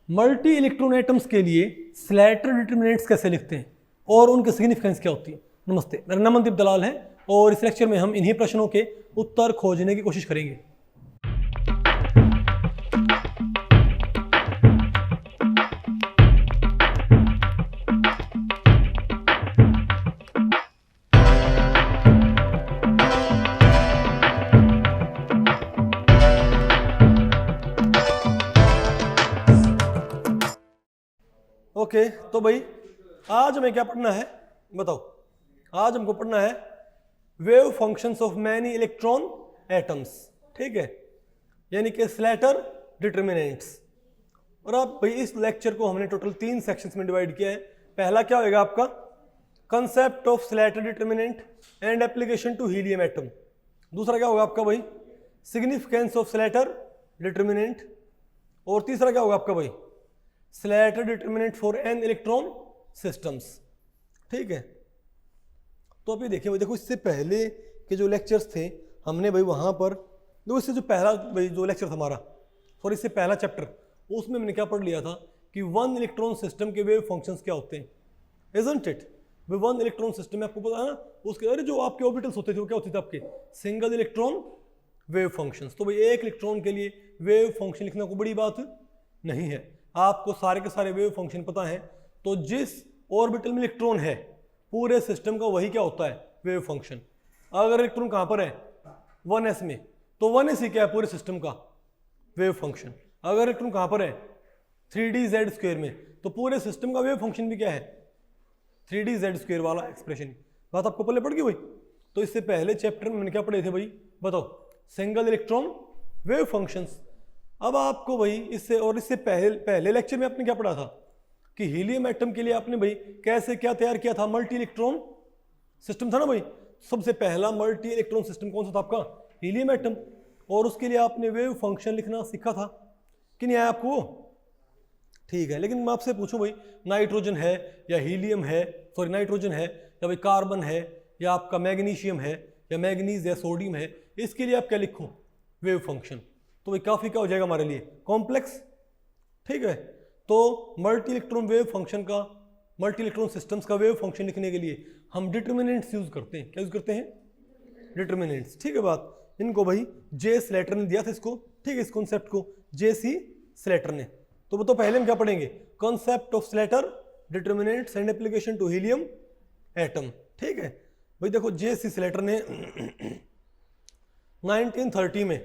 Multi electron atoms के लिए Slater determinants कैसे लिखते हैं और उनकी सिग्निफिकेंस क्या होती है। नमस्ते, मेरा नाम मनदीप दलाल है और इस लेक्चर में हम इन्हीं प्रश्नों के उत्तर खोजने की कोशिश करेंगे। ओके, तो भाई आज हमें क्या पढ़ना है बताओ। आज हमको पढ़ना है wave functions of many electron atoms, ठीक है, यानी कि स्लैटर डिटरमिनेंट्स। और अब भाई इस लेक्चर को हमने टोटल 3 सेक्शंस में डिवाइड किया है। पहला क्या होगा आपका concept of Slater determinant and application to helium atom. दूसरा क्या होगा आपका भाई सिग्निफिकेंस ऑफ स्लैटर डिटरमिनेंट। और तीसरा क्या होगा आपका भाई Slater determinant for an electron systems, ठीक है। तो अभी देखिए भाई, देखो इससे पहले के जो लेक्चर्स थे हमने भाई वहाँ पर देखो इससे जो पहला भाई जो लेक्चर था हमारा, सॉरी इससे पहला चैप्टर, उसमें मैंने क्या पढ़ लिया था कि वन इलेक्ट्रॉन सिस्टम के वेव फंक्शंस क्या होते हैं, इजंट इट। भाई वन इलेक्ट्रॉन सिस्टम में आपको पता है ना, उसके अरे जो आपके ऑर्बिटल्स होते थे वो क्या होते थे आपके सिंगल इलेक्ट्रॉन वेव फंक्शंस। तो भाई एक इलेक्ट्रॉन के लिए वेव फंक्शन लिखना कोई बड़ी बात नहीं है, आपको सारे के सारे वेव फंक्शन पता है। तो जिस ऑर्बिटल में इलेक्ट्रॉन है पूरे सिस्टम का वही क्या होता है वेव फंक्शन। अगर इलेक्ट्रॉन कहाँ पर है 1s में, तो 1s ही क्या है पूरे सिस्टम का वेव फंक्शन। अगर इलेक्ट्रॉन कहाँ पर है 3dz² में, तो पूरे सिस्टम का वेव फंक्शन भी क्या है 3dz² वाला एक्सप्रेशन। बात आपको पहले पड़ गई भाई। तो इससे पहले चैप्टर में मैंने क्या पढ़े थे भाई बताओ, सिंगल इलेक्ट्रॉन वेव फंक्शंस। अब आपको भाई इससे और इससे पहले लेक्चर में आपने क्या पढ़ा था कि हीलियम एटम के लिए आपने भाई कैसे क्या तैयार किया था, मल्टी इलेक्ट्रॉन सिस्टम था ना भाई। सबसे पहला मल्टी इलेक्ट्रॉन सिस्टम कौन सा था आपका हीलियम एटम। और उसके लिए आपने वेव फंक्शन लिखना सीखा था कि नहीं आया आपको, ठीक है। लेकिन मैं आपसे पूछूं भाई नाइट्रोजन है या हीलियम है, सॉरी नाइट्रोजन है या भाई कार्बन है या आपका मैग्नीशियम है या मैग्नीज या सोडियम है, इसके लिए आप क्या लिखो वेव फंक्शन। तो भाई काफ़ी क्या हो जाएगा हमारे लिए कॉम्प्लेक्स, ठीक है। तो मल्टी इलेक्ट्रॉन वेव फंक्शन का, मल्टी इलेक्ट्रॉन सिस्टम्स का वेव फंक्शन लिखने के लिए हम डिटरमिनेंट्स यूज करते हैं। क्या यूज करते हैं डिटरमिनेंट्स, ठीक है बात। इनको भाई जे स्लेटर ने दिया था इसको, ठीक है, इस कॉन्सेप्ट को जे.सी. स्लेटर ने। तो वो तो पहले हम क्या पढ़ेंगे concept of Slater determinants and application to helium atom, ठीक है भाई। देखो जे.सी. स्लेटर ने 1930 में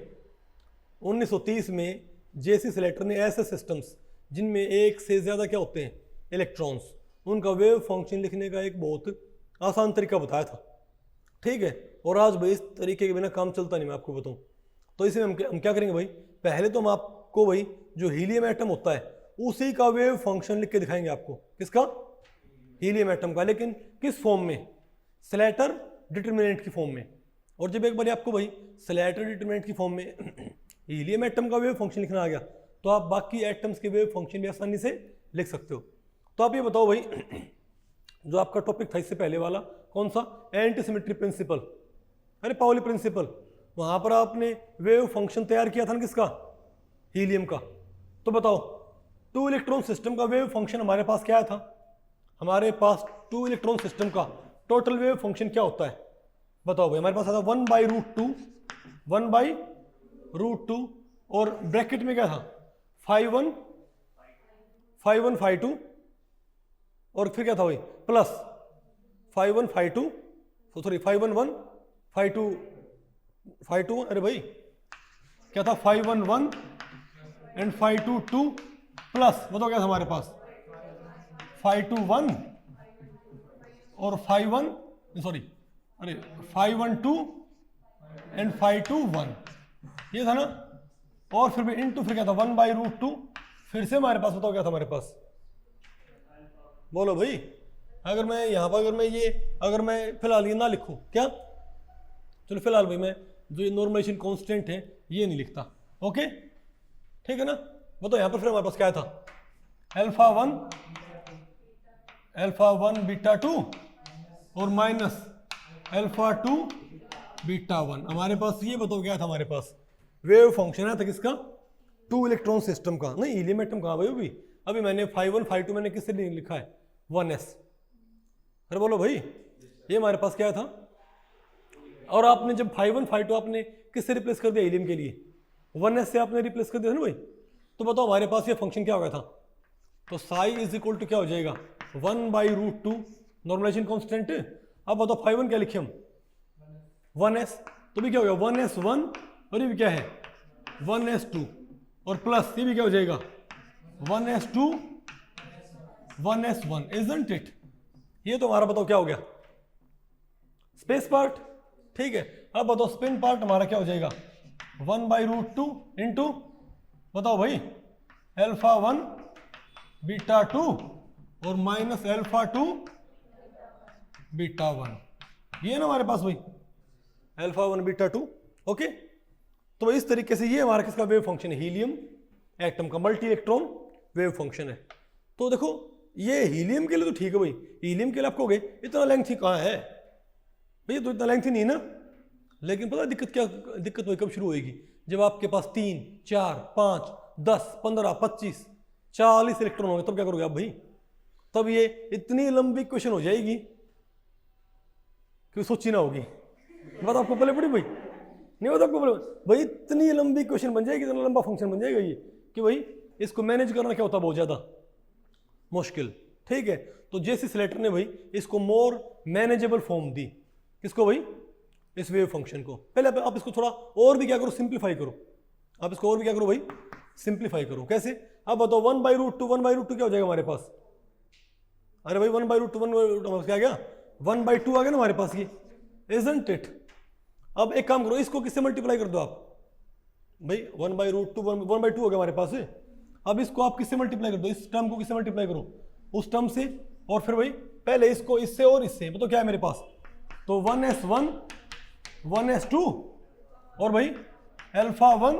1930 में जे.सी. स्लेटर ने ऐसे सिस्टम्स जिनमें एक से ज़्यादा क्या होते हैं इलेक्ट्रॉन्स, उनका वेव फंक्शन लिखने का एक बहुत आसान तरीका बताया था, ठीक है। और आज भाई इस तरीके के बिना काम चलता नहीं, मैं आपको बताऊं। तो इसमें हम क्या करेंगे भाई, पहले तो हम आपको भाई जो हीलियम एटम होता है उसी का वेव फंक्शन लिख के दिखाएंगे आपको। किसका हीलियम एटम का, लेकिन किस फॉर्म में स्लैटर डिटरमिनेंट की फॉर्म में। और जब एक बार आपको भाई स्लैटर डिटरमिनेंट की फॉर्म में हीलियम एटम का वेव फंक्शन लिखना आ गया तो आप बाकी एटम्स के वेव फंक्शन भी आसानी से लिख सकते हो। तो आप ये बताओ भाई जो आपका टॉपिक था इससे पहले वाला कौन सा एंटी सिमेट्री प्रिंसिपल, अरे पाउली प्रिंसिपल, वहां पर आपने वेव फंक्शन तैयार किया था ना किसका हीलियम का। तो बताओ 2 इलेक्ट्रॉन सिस्टम का वेव फंक्शन हमारे पास क्या था, हमारे पास 2 इलेक्ट्रॉन सिस्टम का टोटल वेव फंक्शन क्या होता है बताओ भाई। हमारे पास आता 1/√2 और ब्रैकेट में क्या था 5 1 5 2 और फिर क्या था भाई प्लस 5 1 5 2, सॉरी 5 1 1 5 2, अरे भाई क्या था 5 1 1 एंड 5 2 2 प्लस वो तो क्या था हमारे पास 5 2 1 और 5 1, सॉरी अरे 5 1 2 एंड 5 2 1, ये था ना। और फिर भी इनटू फिर क्या था 1/√2, फिर से हमारे पास बताओ क्या था हमारे पास, बोलो भाई। अगर मैं यहाँ पर अगर मैं फिलहाल ये ना लिखूँ क्या, चलो फिलहाल भाई मैं जो ये नॉर्मलाइजेशन कांस्टेंट है ये नहीं लिखता, ओके ठीक है ना। बताओ यहाँ पर फिर हमारे पास क्या था अल्फा 1 बीटा 2 और माइनस अल्फा 2 बीटा 1। हमारे पास ये बताओ क्या था हमारे पास वेव फंक्शन है था किसका 2 इलेक्ट्रॉन सिस्टम का, नहीं हीलियम एटम कहाँ भाई भी अभी मैंने फाइव वन फाइव टू मैंने किससे लिखा है 1s। अरे बोलो भाई, ये हमारे पास क्या था, और आपने जब 5 1 5 2 आपने किससे रिप्लेस कर दिया, हीलियम के लिए 1s से आपने रिप्लेस कर दिया ना भाई। तो बताओ हमारे पास ये फंक्शन क्या हो गया था, तो साई इज इक्वल टू क्या हो जाएगा 1/√2 नॉर्मलाइजेशन कांस्टेंट। अब बताओ 5 1 क्या लिखे हम 1s, तो भी क्या हो गया 1s1 और ये भी क्या है 1s2 और प्लस ये भी क्या हो जाएगा 1s2 1s1, इजंट इट। ये तो हमारा बताओ क्या हो गया स्पेस पार्ट, ठीक है। अब बताओ स्पिन पार्ट हमारा क्या हो जाएगा 1/√2 इंटू बताओ भाई α1 β2 और माइनस α2 β1, ये ना हमारे पास भाई α1 β2। ओके, तो इस तरीके से ये हमारा किसका वेव फंक्शन है, हीलियम एटम का मल्टी इलेक्ट्रॉन वेव फंक्शन है। तो देखो ये हीलियम के लिए तो ठीक है भाई, हीलियम के लिए आप कहोगे इतना लेंथ कहाँ है भैया, तो इतना लेंथ ही नहीं ना। लेकिन पता दिक्कत वही कब शुरू होगी, जब आपके पास 3 4 5 10 15 25 40 इलेक्ट्रॉन होंगे, तब क्या करोगे आप भाई, तब ये इतनी लंबी क्वेश्चन हो जाएगी कि सोची ना होगी। बात आपको पहले पड़ी भाई, नहीं होता आपको पहले भाई, इतनी लंबी क्वेश्चन बन जाएगी, इतना लंबा फंक्शन बन जाएगा ये कि भाई इसको मैनेज करना क्या होता है बहुत ज्यादा मुश्किल, ठीक है। तो जेसी स्लेटर ने भाई इसको मोर मैनेजेबल फॉर्म दी, किसको भाई, इस वेव फंक्शन को। पहले आप इसको थोड़ा और भी क्या करो, सिंप्लीफाई करो, आप इसको और भी क्या करो भाई, सिंप्लीफाई करो। कैसे, अब बताओ 1/√2 1/√2 क्या हो जाएगा हमारे पास, अरे भाई 1/√2 1/√2 क्या आ गया 1/2 आ गया ना हमारे पास, ये इजंट इट। अब एक काम करो, इसको किससे मल्टीप्लाई कर दो आप भाई, 1/√2 1/2 हो गया हमारे पास। अब इसको आप किससे मल्टीप्लाई कर दो, इस टर्म को किससे मल्टीप्लाई करो, उस टर्म से, और फिर भाई पहले इसको इससे और इससे, तो क्या है मेरे पास, तो 1s1 1s2 और भाई α1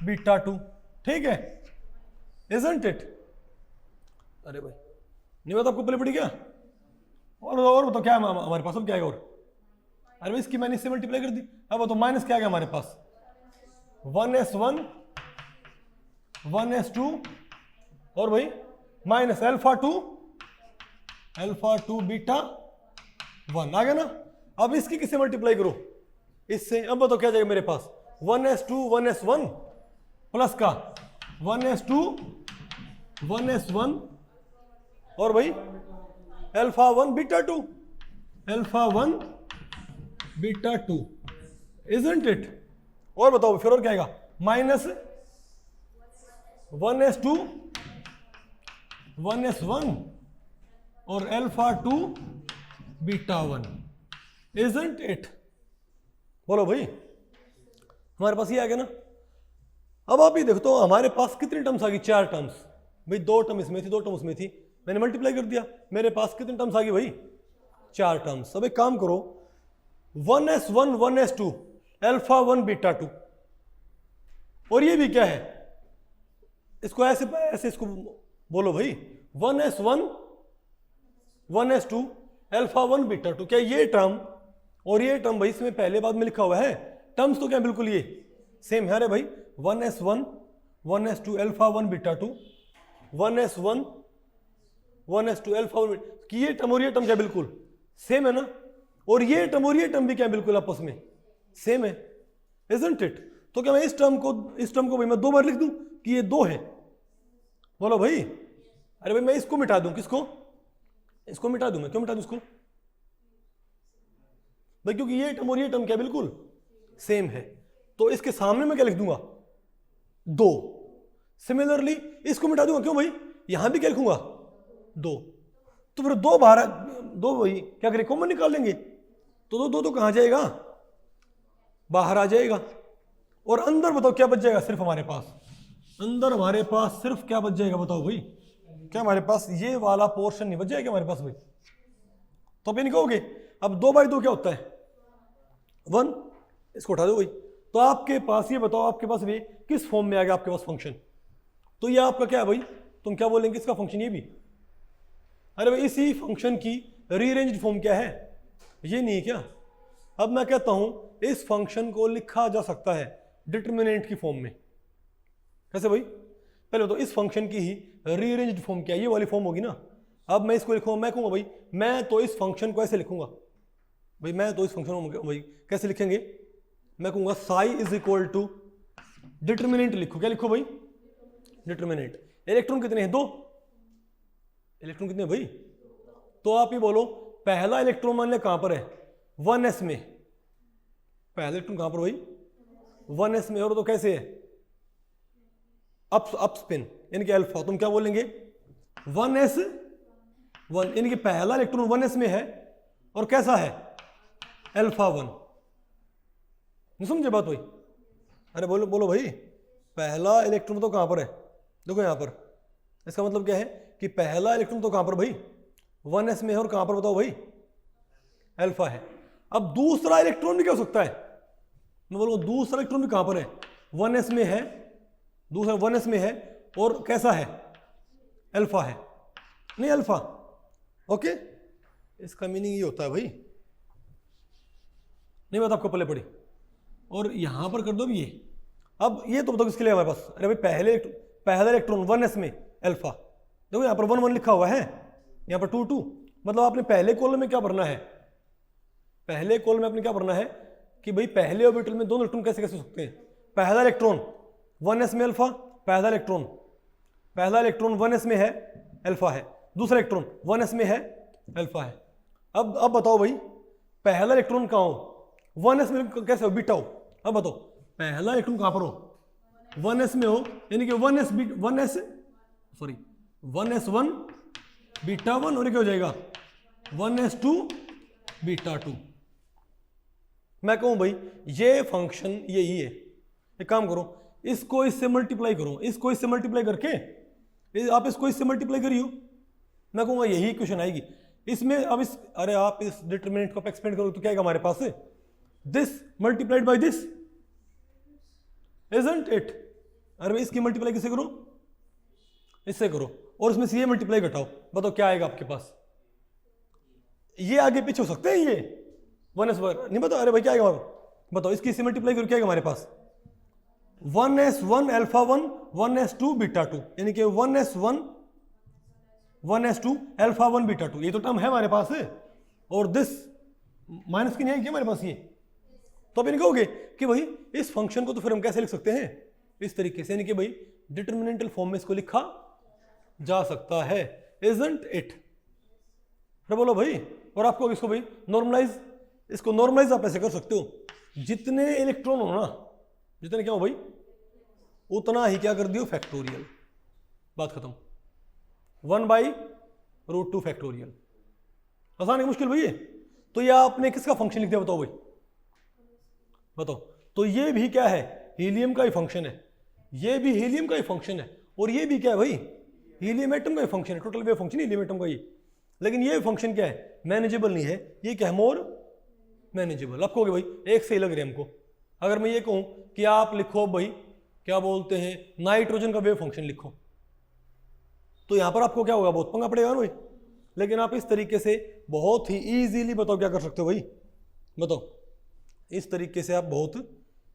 β2, ठीक है, इजंट इट। अरे भाई नहीं बता आपको पहले पड़ी क्या, और बताओ क्या हमारे पास अब क्या है, और अरे भाई इसकी मैंने इससे मल्टीप्लाई कर दी। अब तो माइनस क्या आ गया हमारे पास 1s1 1s2 और भाई माइनस α2 β1 आ गया ना। अब इसकी किससे मल्टीप्लाई करो, इससे। अब बताओ क्या जाएगा मेरे पास 1s2 1s1 प्लस का 1s2 1s1 और भाई α1 β2 इजंट इट। और बताओ फिर और क्या आएगा माइनस 1s2 1s1 और α2 β1 इजंट इट। बोलो भाई हमारे पास ये आ गया ना। अब आप ये देखो तो हमारे पास कितनी टर्म्स आ गई, 4 टर्म्स भाई, 2 टर्म इसमें थी 2 टर्म उसमें थी, मैंने मल्टीप्लाई कर दिया, मेरे पास कितनी टर्म्स आ गई भाई 4 टर्म्स। अब एक काम करो 1s1 1s2 α1 β2 और ये भी क्या है, इसको ऐसे ऐसे इसको बोलो भाई 1s1 1s2 α1 β2, क्या ये टर्म और ये टर्म भाई इसमें पहले बाद में लिखा हुआ है, टर्म्स तो क्या बिल्कुल ये सेम है। अरे भाई 1s1 1s2 α1 β2 1s1 1s2 α1 कि ये टर्म और ये टर्म क्या बिल्कुल सेम है ना, और ये टर्म और ये टर्म भी क्या बिल्कुल आपस में सेम है, इजंट इट। तो क्या मैं इस टर्म को भाई मैं 2 बार लिख दूं कि ये 2 है, बोलो भाई। अरे भाई मैं इसको मिटा दूं, किसको, इसको मिटा दूं, मैं क्यों मिटा दूं इसको भाई, क्योंकि ये टर्म और ये टर्म क्या बिल्कुल सेम है, तो इसके सामने मैं क्या लिख दूंगा 2। सिमिलरली इसको मिटा दूंगा, क्यों भाई यहां भी क्या लिखूंगा 2, तो फिर 2 बाहर 2 भाई क्या करें कॉमन निकाल लेंगे, तो 2 कहां जाएगा बाहर आ जाएगा, और अंदर बताओ क्या बच जाएगा, सिर्फ हमारे पास अंदर हमारे पास सिर्फ क्या बच जाएगा बताओ भाई, क्या हमारे पास ये वाला पोर्शन नहीं बच जाएगा हमारे पास भाई। तो आप ये नहीं कहोगे अब 2/2 क्या होता है 1, इसको उठा दो भाई, तो आपके पास ये बताओ आपके पास भी किस फॉर्म में आ गया आपके पास फंक्शन, तो ये आपका क्या है भाई, तुम क्या बोलेंगे इसका फंक्शन ये भी। अरे भाई इसी फंक्शन की रीअरेंज्ड फॉर्म क्या है, ये नहीं है क्या। अब मैं कहता हूं इस फंक्शन को लिखा जा सकता है डिटरमिनेंट की फॉर्म में, कैसे भाई, पहले तो इस फंक्शन की ही रीअरेंज्ड फॉर्म क्या है, ये वाली फॉर्म होगी ना। अब मैं इसको लिखूंगा, मैं कहूँगा भाई मैं तो इस फंक्शन को ऐसे लिखूंगा भाई, मैं तो इस फंक्शन को भाई कैसे लिखेंगे, मैं कहूँगा psi is equal to determinant लिखो, क्या लिखो भाई, डिटर्मिनेंट। इलेक्ट्रॉन कितने हैं, 2 इलेक्ट्रॉन कितने भाई, तो आप ये बोलो पहला इलेक्ट्रॉन मान लिया कहां पर है, 1s में, पहला इलेक्ट्रॉन कहां पर भाई 1s में, और तो कैसे है अप स्पिन यानी कि अल्फा, तुम क्या बोलेंगे 1s 1 यानी कि पहला इलेक्ट्रॉन 1s में है और कैसा है अल्फा 1। नहीं समझे बात भाई, अरे बोलो बोलो भाई, पहला इलेक्ट्रॉन तो कहां पर है, देखो यहां पर, इसका मतलब क्या है कि पहला इलेक्ट्रॉन तो कहां पर भाई 1s में है और कहां पर बताओ भाई अल्फा है। अब दूसरा इलेक्ट्रॉन भी क्या हो सकता है, मैं बोलूँ दूसरा इलेक्ट्रॉन भी कहां पर है 1s में है, दूसरा 1s में है और कैसा है अल्फा है, नहीं अल्फा, ओके। इसका मीनिंग ये होता है भाई, नहीं बात आपको पल्ले पड़ी, और यहां पर कर दो भी ये। अब ये तो बताओ किसके लिए हमारे पास, अरे भाई पहला इलेक्ट्रॉन 1s में अल्फा, देखो यहां पर 1 1 लिखा हुआ है, यहां पर 2 2, मतलब आपने पहले कॉलम में क्या भरना है, पहले कॉलम में आपने क्या भरना है कि भाई पहले ऑर्बिटल में दोनों इलेक्ट्रॉन कैसे कैसे हो सकते हैं, पहला इलेक्ट्रॉन 1s में अल्फा, पहला इलेक्ट्रॉन 1s में है अल्फा है, दूसरा इलेक्ट्रॉन 1s में है अल्फा है। अब बताओ भाई पहला इलेक्ट्रॉन कहां हो, 1s में कैसे हो, बीटा हो। अब बताओ पहला इलेक्ट्रॉन कहां पर हो, 1s में हो, यानी कि 1s1 बीटा 1 और क्या हो जाएगा 1s2 बीटा 2। मैं कहूं भाई ये फंक्शन यही है, एक काम करो इसको इससे मल्टीप्लाई करो, इसको इससे मल्टीप्लाई करके आप इसको इससे मल्टीप्लाई करियो, मैं कहूंगा यही इक्वेशन आएगी इसमें। अब इस अरे आप इस डिटरमिनेंट को एक्सपेंड करो तो क्या आएगा हमारे पास, this multiplied by this, isn't it. अरे इसकी मल्टीप्लाई किससे करो, इससे करो, और इसमें से ये मल्टीप्लाई घटाओ, बताओ क्या आएगा आपके पास, ये आगे पीछे हो सकते हैं ये 1s नहीं बताओ, अरे भाई क्या आएगा बताओ, इसकी इससे मल्टीप्लाई करो क्या आएगा हमारे पास 1s1 अल्फा 1 1s2 बीटा 2, यानी कि 1s1 1s2 अल्फा 1 बीटा 2, ये तो टर्म है हमारे पास, और दिस माइनस की नहीं आएगी हमारे पास ये। तो आप ये कहोगे कि भाई इस फंक्शन को तो फिर हम कैसे लिख सकते हैं, इस तरीके से, यानी कि भाई डिटरमिनेंटल फॉर्म में इसको लिखा जा सकता है, इजंट इट। फिर बोलो भाई, और आपको इसको भाई नॉर्मलाइज, इसको नॉर्मलाइज आप ऐसे कर सकते हो, जितने इलेक्ट्रॉन हो ना, जितने क्या हो भाई उतना ही क्या कर दियो फैक्टोरियल, बात खत्म, 1/√2 फैक्टोरियल। आसान है मुश्किल भाई है, तो ये आपने किसका फंक्शन लिख दिया बताओ भाई, बताओ। तो ये भी क्या है हीलियम का ही फंक्शन है, ये भी हीलियम का ही फंक्शन है, और ये भी क्या है भाई हीलियम एटम का ही फंक्शन है, total wave function helium atom का ही। लेकिन ये फंक्शन क्या है मैनेजेबल नहीं है, ये क्या है मोर मैनेजेबल। आप कहोगे भाई एक से लग रही है हमको, अगर मैं ये कहूं कि आप लिखो भाई क्या बोलते हैं नाइट्रोजन का वेव फंक्शन लिखो, तो यहां पर आपको क्या होगा बहुत पंगा पड़ेगा ना भाई। लेकिन आप इस तरीके से बहुत ही इजीली बताओ क्या कर सकते हो भाई, बताओ इस तरीके से आप बहुत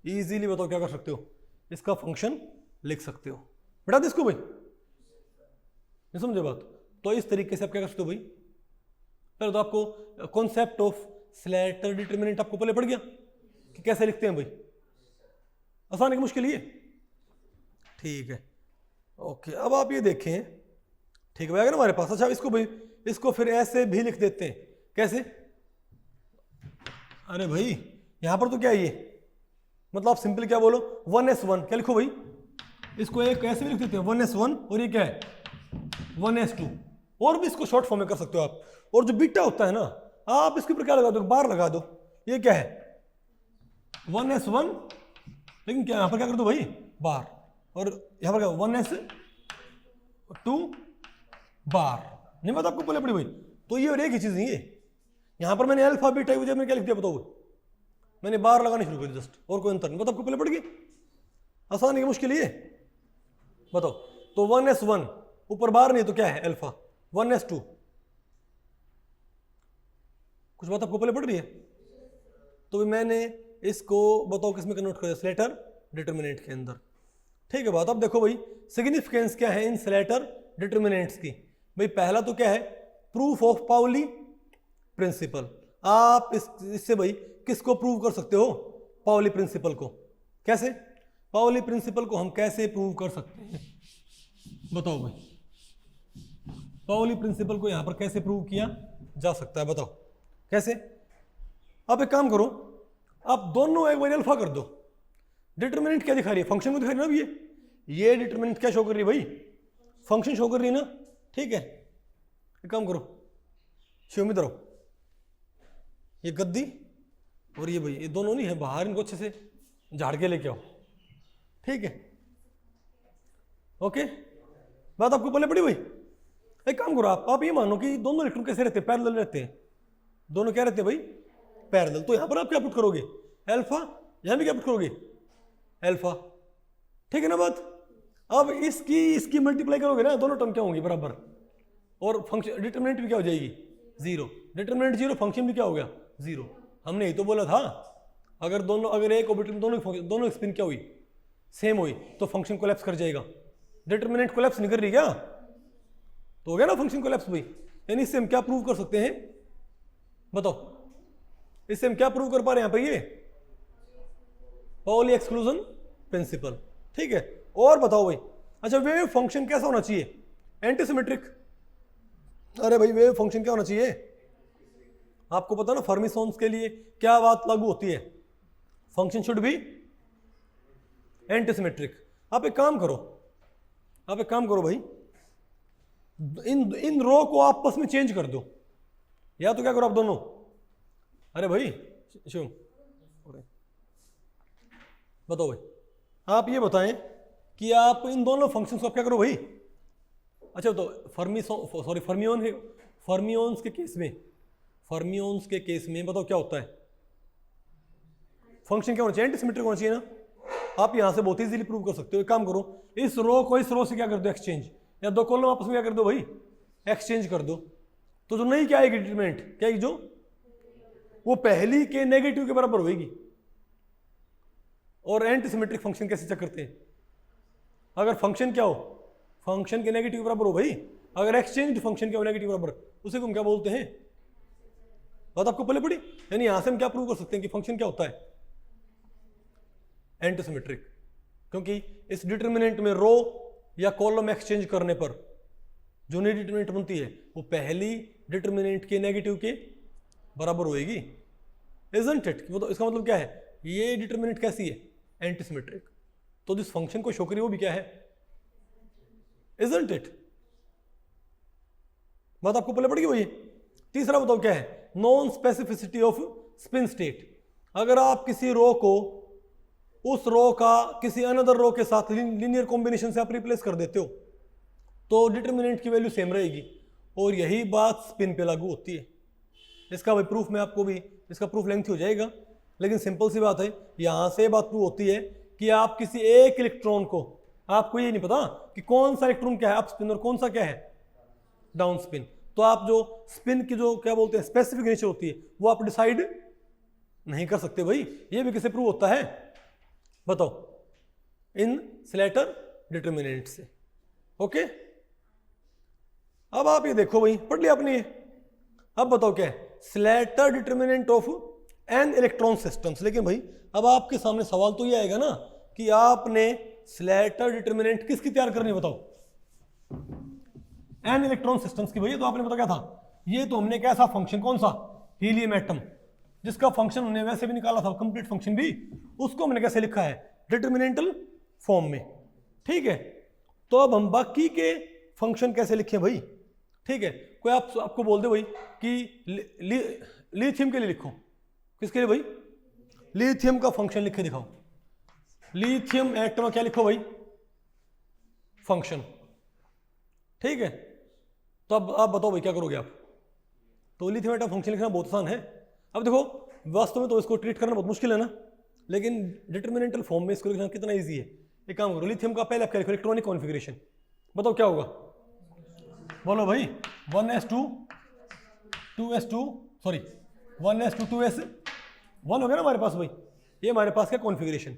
इजीली बताओ क्या कर सकते हो, इसका फंक्शन लिख सकते हो। बेटा इसको भाई नहीं समझे बात, तो इस तरीके से आप क्या कर सकते हो भाई, पहले तो आपको कॉन्सेप्ट ऑफ स्लैटर डिटरमिनेंट आपको पहले पड़ गया कि कैसे लिखते हैं भाई, आसान है कि मुश्किल, ये ठीक है ओके। अब आप ये देखें, ठीक है हमारे पास, अच्छा इसको भाई इसको फिर ऐसे भी लिख देते हैं, कैसे, अरे भाई यहां पर तो क्या है ये, मतलब आप सिंपल क्या बोलो 1s1 क्या लिखो भाई, इसको एक ऐसे भी लिख देते हैं 1s1, और ये क्या है 1s2, और भी इसको शॉर्ट फॉर्म में कर सकते हो आप। और जो बीटा होता है ना आप इसके ऊपर क्या लगा दो, बार लगा दो, ये क्या है 1s1, लेकिन क्या यहां पर क्या कर दो भाई बार, और यहां पर क्या 1s2 बार, नहीं बात आपको पहले पड़ी भाई। तो ये और एक ही चीज नहीं है, यहां पर मैंने अल्फा बीटा की वजह में क्या लिख दिया बताओ, मैंने बार लगानी शुरू कर जस्ट, और कोई अंतर नहीं, बताओ आपको पहले पड़ गई, आसान है कि मुश्किल ये बताओ। तो 1s1 ऊपर बार नहीं तो क्या है अल्फा, 1s2 कुछ बात आपको पहले पड़ रही है। तो मैंने इसको बताओ किसमें कन्वर्ट कर दिया, स्लेटर डिटरमिनेंट के अंदर। ठीक है बात। अब देखो भाई सिग्निफिकेंस क्या है इन स्लेटर डिटर्मिनेंट्स की। भाई पहला तो क्या है, प्रूफ ऑफ पाउली प्रिंसिपल। आप इससे भाई किसको प्रूव कर सकते हो, पाउली प्रिंसिपल को। कैसे, पाउली प्रिंसिपल को हम कैसे प्रूव कर सकते हैं बताओ भाई, पाउली प्रिंसिपल को यहां पर कैसे प्रूव किया जा सकता है बताओ कैसे। आप एक काम करो, आप दोनों एक बार अल्फा कर दो। डिटरमिनेंट क्या दिखा रही है, फंक्शन को दिखा रही है ना। ये डिटरमिनेंट क्या शो कर रही है भाई, फंक्शन शो कर रही है ना। ठीक है एक काम करो, शिव में धरो ये गद्दी और ये भाई, ये दोनों नहीं है बाहर, इनको अच्छे से झाड़ के लेके आओ। ठीक है ओके, बात आपको पहले पड़ी भाई। एक काम करो, आप ये मानो कि दोनों इलेक्ट्रॉन कैसे रहते हैं, पैरेलल रहते हैं। दोनों क्या रहते हैं भाई, पैरेलल। तो यहां पर आप क्या पुट करोगे, अल्फा, यहां भी क्या पुट करोगे, अल्फा। ठीक है ना बात। अब इसकी मल्टीप्लाई करोगे ना, दोनों टर्म क्या होंगी बराबर, और फंक्शन डिटरमिनेंट भी क्या हो जाएगी, जीरो। डिटरमिनेंट जीरो, फंक्शन भी क्या हो गया, जीरो। हमने ही तो बोला था अगर एक ऑर्बिटल में दोनों स्पिन क्या हुई, सेम हुई, तो फंक्शन कोलैप्स कर जाएगा। डिटरमिनेंट कोलैप्स नहीं कर रही क्या, तो हो गया ना फंक्शन कोलैप्स भाई। यानी इससे हम क्या प्रूव कर सकते हैं बताओ, इससे हम क्या प्रूव कर पा रहे हैं यहां पर, ये पाउली एक्सक्लूजन प्रिंसिपल। ठीक है और बताओ भाई, अच्छा वेव फंक्शन कैसा होना चाहिए, एंटीसिमेट्रिक। अरे भाई वेव फंक्शन क्या होना चाहिए, आपको पता ना फर्मिसोन्स के लिए क्या बात लागू होती है, फंक्शन शुड बी एंटीसिमेट्रिक। आप एक काम करो भाई, इन रो को आपस में चेंज कर दो, या तो क्या करो आप दोनों, अरे भाई शिव बताओ भाई, आप ये बताएं कि आप इन दोनों फंक्शंस को क्या करो भाई। अच्छा तो फर्मियोन्स के केस में बताओ क्या होता है, फंक्शन क्या होना चाहिए, एंटीसिमेट्रिक होना चाहिए ना। आप यहां से बहुत इजीली प्रूव कर सकते हो। एक काम करो, इस रो को इस रो से क्या कर दो, एक्सचेंज, या दो कॉलम आपस में क्या कर दो भाई, एक्सचेंज कर दो। तो जो नहीं क्या आएगी डिटरमिनेंट, क्या आएगी, जो वो पहली के नेगेटिव के बराबर होगी। और एंटीसिमेट्रिक फंक्शन कैसे चेक करते हैं, अगर फंक्शन क्या हो, फंक्शन के नेगेटिव बराबर हो भाई, अगर एक्सचेंज फंक्शन क्या हो नेगेटिव बराबर, उसे हम क्या बोलते हैं, बात आपको पहले पड़ी। यानी यहां से हम क्या प्रूव कर सकते हैं कि फंक्शन क्या होता है, एंटीसिमेट्रिक। क्योंकि इस डिटरमिनेंट में रो या कॉलम एक्सचेंज करने पर जो नई डिटरमिनेंट बनती है वो पहली डिटरमिनेंट के नेगेटिव के बराबर होएगी, इजंट इट। तो इसका मतलब क्या है, ये डिटरमिनेंट कैसी है, एंटीसिमेट्रिक। तो जिस फंक्शन को शो करिए वो भी क्या है, इजंट इट। बात आपको पहले पड़ गई वही। तीसरा बताओ क्या है, non specificity off spin state. अगर आप किसी रो को उस रो का किसी अनदर रो के साथ लीनियर कॉम्बिनेशन से आप रिप्लेस कर देते हो तो डिटरमिनेंट की वैल्यू सेम रहेगी, और यही बात स्पिन पे लागू होती है। इसका भाई प्रूफ मैं आपको भी, इसका प्रूफ लेंथी हो जाएगा, लेकिन सिंपल सी बात है, यहां से बात प्रूव होती है कि आप किसी एक इलेक्ट्रॉन को, आपको ये नहीं पता कि कौन सा इलेक्ट्रॉन क्या है अप स्पिन और कौन सा क्या है डाउन स्पिन, तो आप जो स्पिन की जो क्या बोलते हैं स्पेसिफिक नेचर होती है वो आप डिसाइड नहीं कर सकते भाई। ये भी किसे प्रूव होता है बताओ, इन स्लेटर डिटरमिनेंट से। ओके अब आप ये देखो भाई, पढ़ लिया आपने ये। अब बताओ क्या है, Slater determinant of an electron systems. लेकिन भाई अब आपके सामने सवाल तो ये आएगा ना कि आपने स्लेटर डिटरमिनेंट किसकी तैयार करनी है बताओ, एन इलेक्ट्रॉन सिस्टम्स की। भैया तो आपने पता क्या था, ये तो हमने कैसा फंक्शन, कौन सा, हीलियम एटम, जिसका फंक्शन हमने वैसे भी निकाला था, कंप्लीट फंक्शन भी, उसको हमने कैसे लिखा है, डिटरमिनेंटल फॉर्म में। ठीक है तो अब हम बाकी के फंक्शन कैसे लिखें भाई। ठीक है कोई आपको बोल दे भाई कि लिथियम के लिए लिखो, किसके लिए भाई, लिथियम का फंक्शन लिख के दिखाओ। लिथियम एटम क्या लिखो भाई, फंक्शन। ठीक है तो अब आप बताओ भाई क्या करोगे आप। तो लिथियम एटम फंक्शन लिखना बहुत आसान है। अब देखो वास्तव में तो इसको ट्रीट करना बहुत मुश्किल है ना, लेकिन डिटरमिनेंटल फॉर्म में इसको लिखना कितना इजी है। एक काम करो, लिथियम का पहले आप क्या लिखो, इलेक्ट्रॉनिक कॉन्फ़िगरेशन। बताओ क्या होगा, बोलो भाई, 1s2 2s2 sorry 1s2 2s1 हो गया ना हमारे पास भाई, ये हमारे पास क्या कॉन्फ़िगरेशन।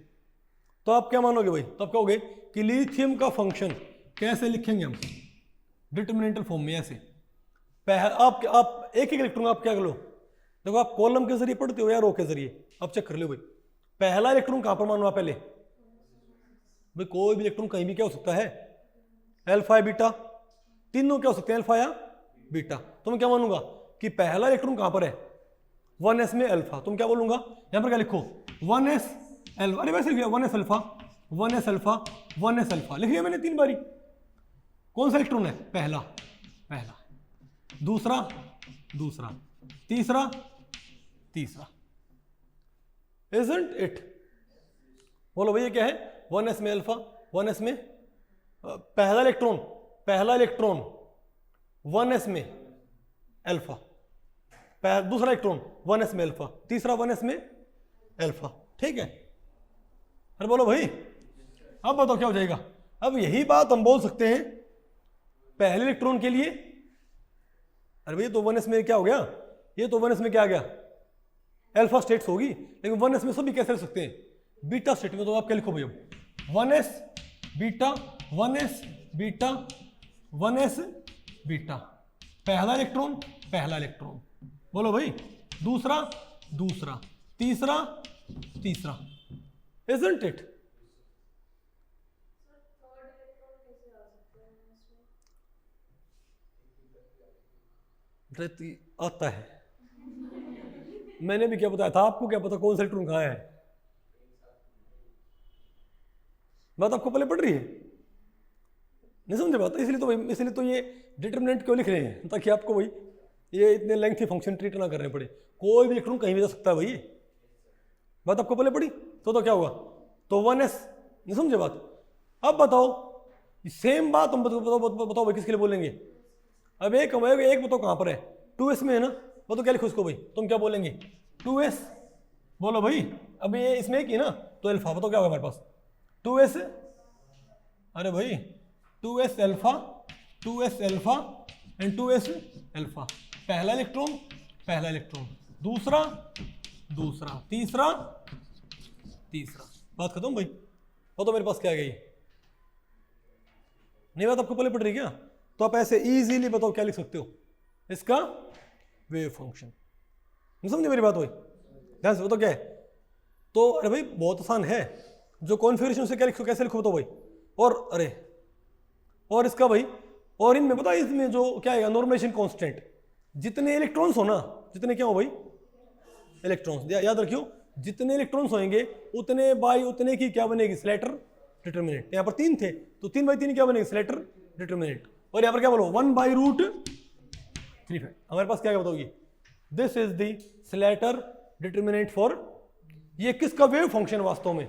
तो आप क्या मानोगे भाई, तो आप कहोगे कि लिथियम का फंक्शन कैसे लिखेंगे हम, डिटरमिनेंटल फॉर्म में ऐसे। आप एक एक इलेक्ट्रॉन आप क्या कर लो, देखो आप कॉलम के जरिए पढ़ते हो या रो के जरिए, आप चेक कर लो भाई पहला इलेक्ट्रॉन कहां पर मानवा पहले, भाई कोई भी इलेक्ट्रॉन कहीं भी क्या हो सकता है, अल्फा या बीटा, तीनों क्या हो सकते हैं, अल्फा या बीटा। तो मैं क्या मानूंगा कि पहला इलेक्ट्रॉन कहां पर है, 1s में अल्फा। तुम क्या बोलूंगा यहां पर क्या लिखो 1s अल्फा, अरे वैसे लिख लिया 1s alpha 1s alpha 1s alpha लिख लिया मैंने 3 बारी। कौन सा इलेक्ट्रॉन है, पहला, पहला, दूसरा, दूसरा, तीसरा, तीसरा, isn't it? बोलो भैया क्या है, 1s में अल्फा 1s में पहला इलेक्ट्रॉन 1s में अल्फा, दूसरा इलेक्ट्रॉन 1s में अल्फा, तीसरा 1s में अल्फा, ठीक है। अरे बोलो भाई अब बताओ क्या हो जाएगा। अब यही बात हम बोल सकते हैं पहले इलेक्ट्रॉन के लिए, अरे भैया तो 1s में क्या हो गया, ये तो 1s में क्या आ गया, अल्फा स्टेट्स होगी, लेकिन 1s में सभी कैसे रह सकते हैं, बीटा स्टेट में। तो आप क्या लिखो भैया 1s beta 1s beta 1s beta, पहला इलेक्ट्रॉन, बोलो भाई दूसरा, दूसरा, तीसरा, तीसरा, isn't it? आता है, मैंने भी क्या बताया था, आपको क्या पता कौन सा इलेक्ट्रॉन कहां है, बात आपको पहले पढ़ रही है, नहीं समझे बात, इसलिए तो ये डिटरमिनेंट क्यों लिख रहे हैं, ताकि आपको भाई ये इतने लेंथी फंक्शन ट्रीट ना करने पड़े। कोई भी इलेक्ट्रॉन कहीं भी जा सकता है भाई, बात आपको पहले पढ़ी तो क्या हुआ, तो 1s, नहीं समझे बात। अब बताओ सेम बात हम बताओ भाई किसके लिए बोलेंगे। अब एक बताओ कहां पर है, 2s में है ना, वो तो क्या लिखो इसको भाई, तुम क्या बोलेंगे 2s, बोलो भाई अब ये इसमें एक ही ना, तो अल्फा, बताओ क्या होगा हमारे पास 2s, अरे भाई 2s alpha and 2s alpha, पहला इलेक्ट्रॉन, दूसरा, तीसरा, बात खत्म भाई। वो तो मेरे पास क्या आ गई, नहीं बात आपको पहले पढ़ रही क्या, तो आप ऐसे इजीली बताओ क्या लिख सकते हो, इसका वेव फंक्शन, नहीं समझे मेरी बात भाई, ध्यान से बताओ क्या है। तो अरे भाई बहुत आसान है, जो कॉन्फ़िगरेशन से क्या लिखो, कैसे लिखो बताओ भाई, और इसका भाई, और इनमें पता है इसमें जो क्या आएगा, नॉर्मलाइजेशन कांस्टेंट, जितने इलेक्ट्रॉन्स हो ना, जितने क्या हो भाई इलेक्ट्रॉन्स, याद रखियो जितने इलेक्ट्रॉन्स होंगे उतने बाई उतने की क्या बनेगी, स्लैटर डिटरमिनेंट। यहाँ पर 3 थे तो 3 बाई 3 क्या बनेगी, स्लैटर डिटरमिनेंट। और यहाँ पर क्या बोलो 1/√3, हमारे पास क्या बताओगी, this is the Slater determinant for, ये किसका वेव फंक्शन वास्तव में।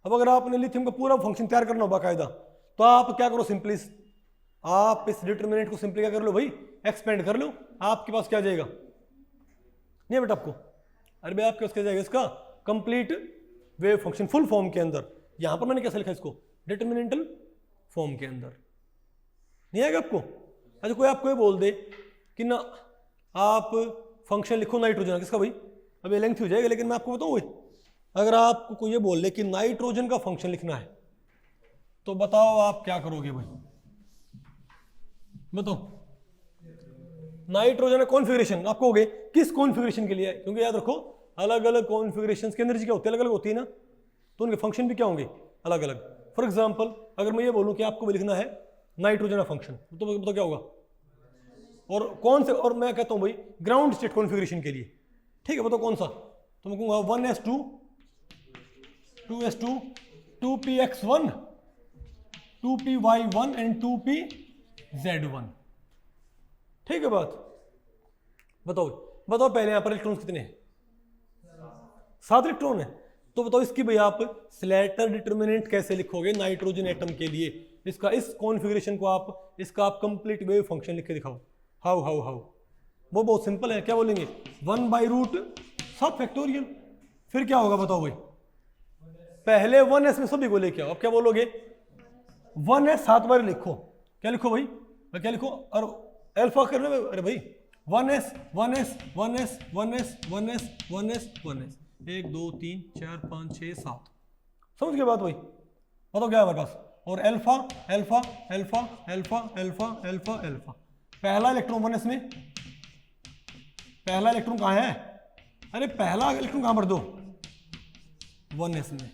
अब अगर आपने लिथियम का पूरा फंक्शन तैयार करना हो बाकायदा, तो आप क्या करो, सिंपली आप इस डिटरमिनेंट को सिंपली क्या कर लो भाई, एक्सपेंड कर लो, आपके पास क्या जाएगा, नहीं बेटा आपको, अरे भाई आपके पास क्या जाएगा, इसका complete wave function full form के अंदर। यहां पर मैंने कैसे लिखा इसको, डिटरमिनेंटल फॉर्म के अंदर, नहीं आएगा आपको। अच्छा कोई आपको ये बोल दे कि ना आप फंक्शन लिखो नाइट्रोजन, किसका भाई, अब ये लेंथ हो जाएगा, लेकिन मैं आपको बताऊं, अगर आपको कोई ये बोल दे कि नाइट्रोजन का फंक्शन लिखना है, तो बताओ आप क्या करोगे भाई, बताओ। नाइट्रोजन कॉन्फ़िगरेशन आप कहोगे किस कॉन्फ़िगरेशन के लिए है, क्योंकि याद रखो अलग अलग कॉन्फ़िगरेशन की एनर्जी क्या होती है, अलग अलग होती है ना, तो उनके फंक्शन भी क्या होंगे, अलग अलग। फॉर एग्जांपल अगर मैं ये बोलूं कि आपको भी लिखना है नाइट्रोजन का फंक्शन, तो क्या होगा, और कौन से, और मैं कहता हूं भाई ग्राउंड स्टेट कॉन्फ़िगरेशन के लिए, ठीक है, बताओ कौन सा, तो मैं कहूँगा 1s2 2s2 2px1 2py1 and 2pz1, ठीक है बात। बताओ पहले यहां पर इलेक्ट्रॉन्स कितने हैं, 7 इलेक्ट्रॉन है, तो बताओ इसकी भाई आप स्लैटर डिटरमिनेंट कैसे लिखोगे नाइट्रोजन एटम के लिए, इसका इस कॉन्फ़िगरेशन को आप, इसका आप कंप्लीट वेव फंक्शन लिख के दिखाओ। हाउ वो बहुत सिंपल है, क्या बोलेंगे 1/7 फैक्टोरियल, फिर क्या होगा बताओ भाई, पहले 1s में सभी को लेके आओ, अब क्या बोलोगे 1s 7 बार लिखो, क्या लिखो भाई, क्या लिखो, और अल्फा करने में, अरे भाई 1s 1 2 3 4 5 6 7, समझ गए बात भाई, बताओ क्या है हमारे पास, और alpha alpha alpha alpha alpha alpha alpha. पहला इलेक्ट्रॉन 1s में, पहला इलेक्ट्रॉन कहाँ है, अरे पहला इलेक्ट्रॉन कहाँ भर दो, 1s में।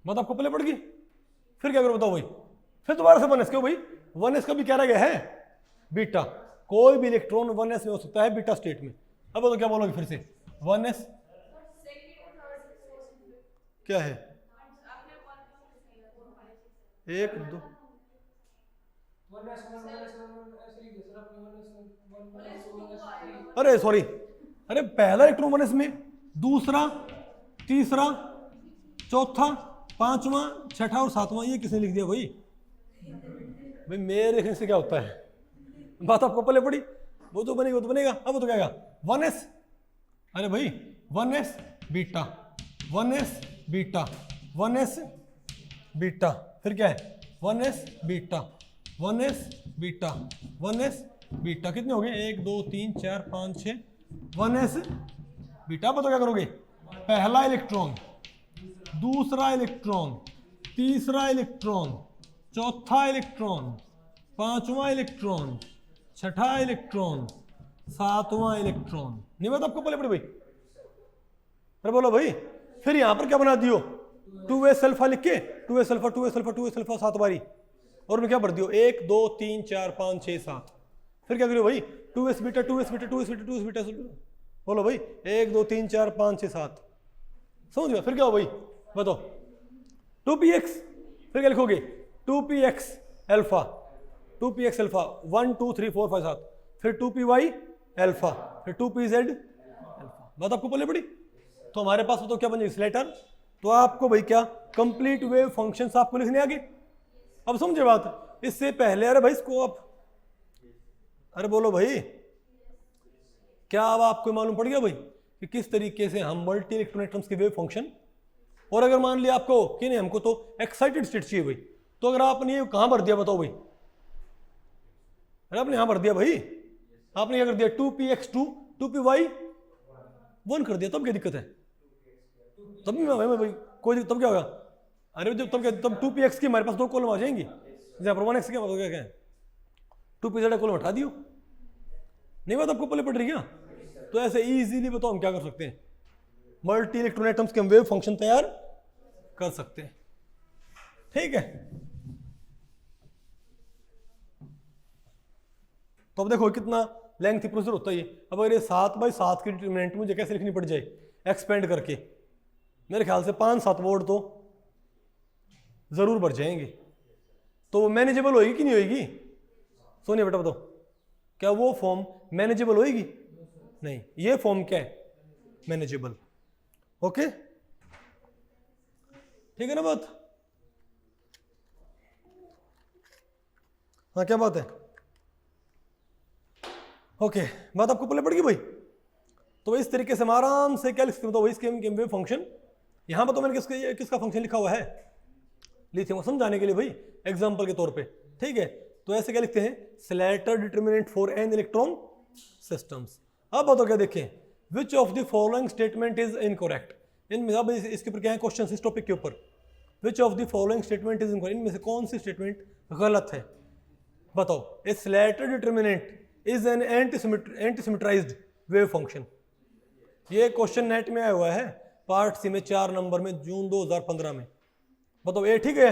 बात आपको पहले पड़ गई, फिर क्या करो बताओ भाई, फिर दोबारा से 1s क्यों भाई, 1s का भी क्या रह गया है, बीटा। कोई भी इलेक्ट्रॉन 1s में हो सकता है बीटा स्टेट में। अब तो क्या बोलोगे फिर से, 1s क्या है, 1 2, अरे सॉरी, अरे पहला इलेक्ट्रॉन 1s में, दूसरा, तीसरा, चौथा, पांचवा, छठा और सातवां, ये किसने लिख दिया भाई, भाई मेरे लिखने से क्या होता है, बात आपको पहले पड़ी, वो तो बनेगा, वो तो बनेगा। अब वो तो क्या आएगा, 1s, अरे भाई 1s beta, 1s beta, 1s beta, फिर क्या है 1s beta, 1s beta, 1s beta, कितने हो गए 1 2 3 4 5 6, 1s बीटा। अब तो क्या करोगे, पहला इलेक्ट्रॉन, दूसरा इलेक्ट्रॉन, तीसरा इलेक्ट्रॉन, चौथा इलेक्ट्रॉन, पांचवा इलेक्ट्रॉन, छठा इलेक्ट्रॉन, सातवां इलेक्ट्रॉन। नहीं बात आपको पहले पड़ी भाई, अरे बोलो भाई, फिर यहां पर क्या बना दियो, 2s अल्फा लिख के, 2s alpha 2s alpha 2s alpha 7 बारी, और उन्हें क्या भर दियो 1 2 3 4 5 6 7, फिर क्या करियो भाई 2s beta 2s beta 2s beta 2s beta, बोलो भाई 1 2 3 4 5 6 7, समझ गया। फिर क्या हो भाई बताओ, 2px, फिर क्या लिखोगे 2px अल्फा, 2px अल्फा 1 2 3 4 5 7, फिर 2py अल्फा, फिर 2pz अल्फा। बात आपको पहले पड़ी, तो हमारे पास तो क्या बन जाएगी स्लेटर, तो आपको भाई क्या कंप्लीट वेव फंक्शंस आपको लिखने आगे। अब समझे बात, इससे पहले अरे भाई इसको आप, अरे बोलो भाई, क्या अब आपको मालूम पड़ गया भाई कि किस तरीके से हम मल्टी इलेक्ट्रॉन एटम्स के वेव फंक्शन, और अगर मान लिया आपको कि नहीं हमको तो एक्साइटेड स्टेट चाहिए भाई, तो अगर आपने ये कहां भर दिया बताओ भाई, अरे आपने यहां भर दिया भाई, आपने क्या कर दिया 2px2 2py1 कर दिया, तब क्या दिक्कत है, तब भी भाई कोई तब क्या होगा, अरे जब तब क्या, तब 2px की हमारे पास 2 कॉलम आ जाएंगी, जहां पर 1x क्या मतलब क्या है, 2pz कॉलम हटा दियो। नहीं बात आपको पहले पड़ रही क्या, तो ऐसे इजीली बताओ हम क्या कर सकते हैं, मल्टी इलेक्ट्रॉन एटम्स के हम वेव फंक्शन तैयार कर सकते हैं, ठीक है। तो अब देखो कितना लेंथी प्रोसीजर होता है ये। अब अगर ये 7/7 की डिटरमिनेंट मुझे कैसे लिखनी पड़ जाए, एक्सपेंड करके, मेरे ख्याल से 5-7 वर्ड तो जरूर बढ़ जाएंगे, तो मैनेजेबल होएगी कि नहीं होएगी, सोनिया बेटा बताओ, क्या वो फॉर्म मैनेजेबल होएगी, नहीं, ये फॉर्म क्या है मैनेजेबल, ओके ठीक है ना बात, हाँ क्या बात है, ओके बात आपको पहले पड़ गई भाई। तो इस तरीके से हम आराम से क्या लिख सकते हो, इसके वेव फंक्शन, यहां पर तो मैंने किसका फंक्शन लिखा हुआ है, लिथियम को समझाने के लिए भाई एग्जांपल के तौर पे, ठीक है। तो ऐसे क्या लिखते हैं, Slater determinant for an electron systems. अब बताओ क्या देखें, विच of the following statement is incorrect, इनमें अब इसके ऊपर क्या है क्वेश्चन, इस टॉपिक के ऊपर, which of the following statement is incorrect, इनमें से कौन सी स्टेटमेंट गलत है, बताओ। A Slater determinant is an antisymmetrised wave function, ये क्वेश्चन नेट में आया हुआ है पार्ट सी में 4 नंबर में, जून 2015 में, बताओ ए ठीक है,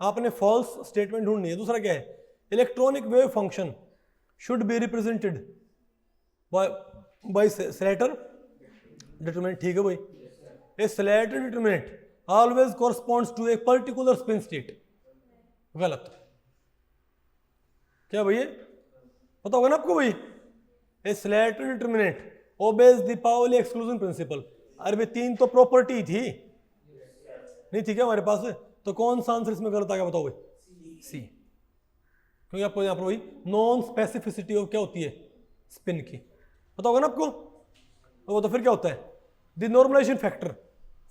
आपने फॉल्स स्टेटमेंट ढूंढनी है। दूसरा क्या है, electronic wave function should be represented by Slater determinant, ठीक है भाई। A Slater determinant always corresponds to a particular spin state, गलत, क्या भैया पता होगा ना आपको भाई, a Slater determinant obeys the Pauli exclusion principle, अरे भाई 3 तो प्रॉपर्टी थी, नहीं थी क्या हमारे पास, तो कौन सा आंसर इसमें गलत आ गया बताओ भाई, सी, क्योंकि आपको यहाँ पर भाई नॉन स्पेसिफिसिटी ऑफ क्या होती है स्पिन की, पता होगा ना आपको। वो तो फिर क्या होता है, the normalization factor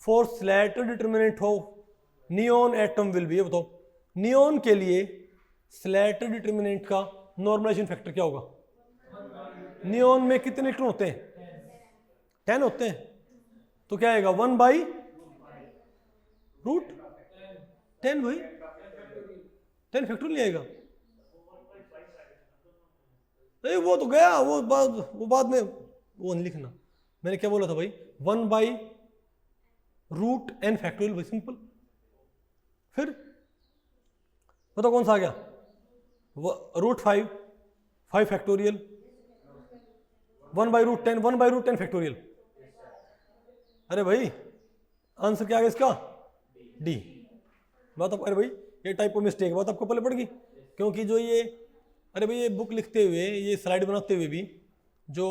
for Slater determinant of neon atom will be, बताओ नियॉन के लिए स्लेटर डिटरमिनेंट का नॉर्मलाइजेशन फैक्टर क्या होगा, नियॉन में कितने इलेक्ट्रॉन होते हैं, 10 होते हैं, तो क्या आएगा 1 बाई रूट 10 भाई, 10 फैक्टोरियल नहीं आएगा। नहीं वो तो गया, वो बाद में वो नहीं लिखना। मैंने क्या बोला था भाई, 1 बाई रूट n फैक्टोरियल भाई, सिंपल। फिर बताओ कौन सा आ गया, root 5 factorial, 1 by root 10 factorial. अरे भाई आंसर क्या आ गया इसका, डी। बात आपको, अरे भाई ये टाइप ऑफ मिस्टेक बात आपको पहले पड़ गई, क्योंकि जो ये, अरे भाई ये बुक लिखते हुए, ये स्लाइड बनाते हुए भी जो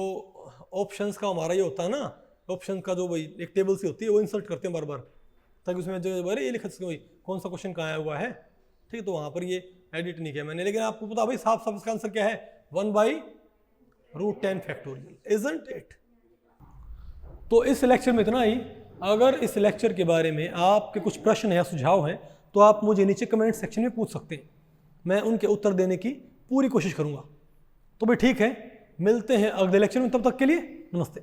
ऑप्शंस का हमारा ये होता है ना, ऑप्शन का जो भाई एक टेबल सी होती है, वो इंसर्ट करते हैं बार बार, ताकि उसमें जो अरे ये लिखा भाई कौन सा क्वेश्चन कहाँ आया हुआ है, ठीक है। तो वहाँ पर ये एडिट नहीं किया मैंने, लेकिन आपको पता भाई साफ साफ इसका आंसर क्या है, 1 by root 10 factorial, isn't it. तो इस लेक्चर में इतना ही। अगर इस लेक्चर के बारे में आपके कुछ प्रश्न या सुझाव हैं तो आप मुझे नीचे कमेंट सेक्शन में पूछ सकते हैं, मैं उनके उत्तर देने की पूरी कोशिश करूंगा। तो भाई ठीक है, मिलते हैं अगले लेक्चर में, तब तक के लिए नमस्ते।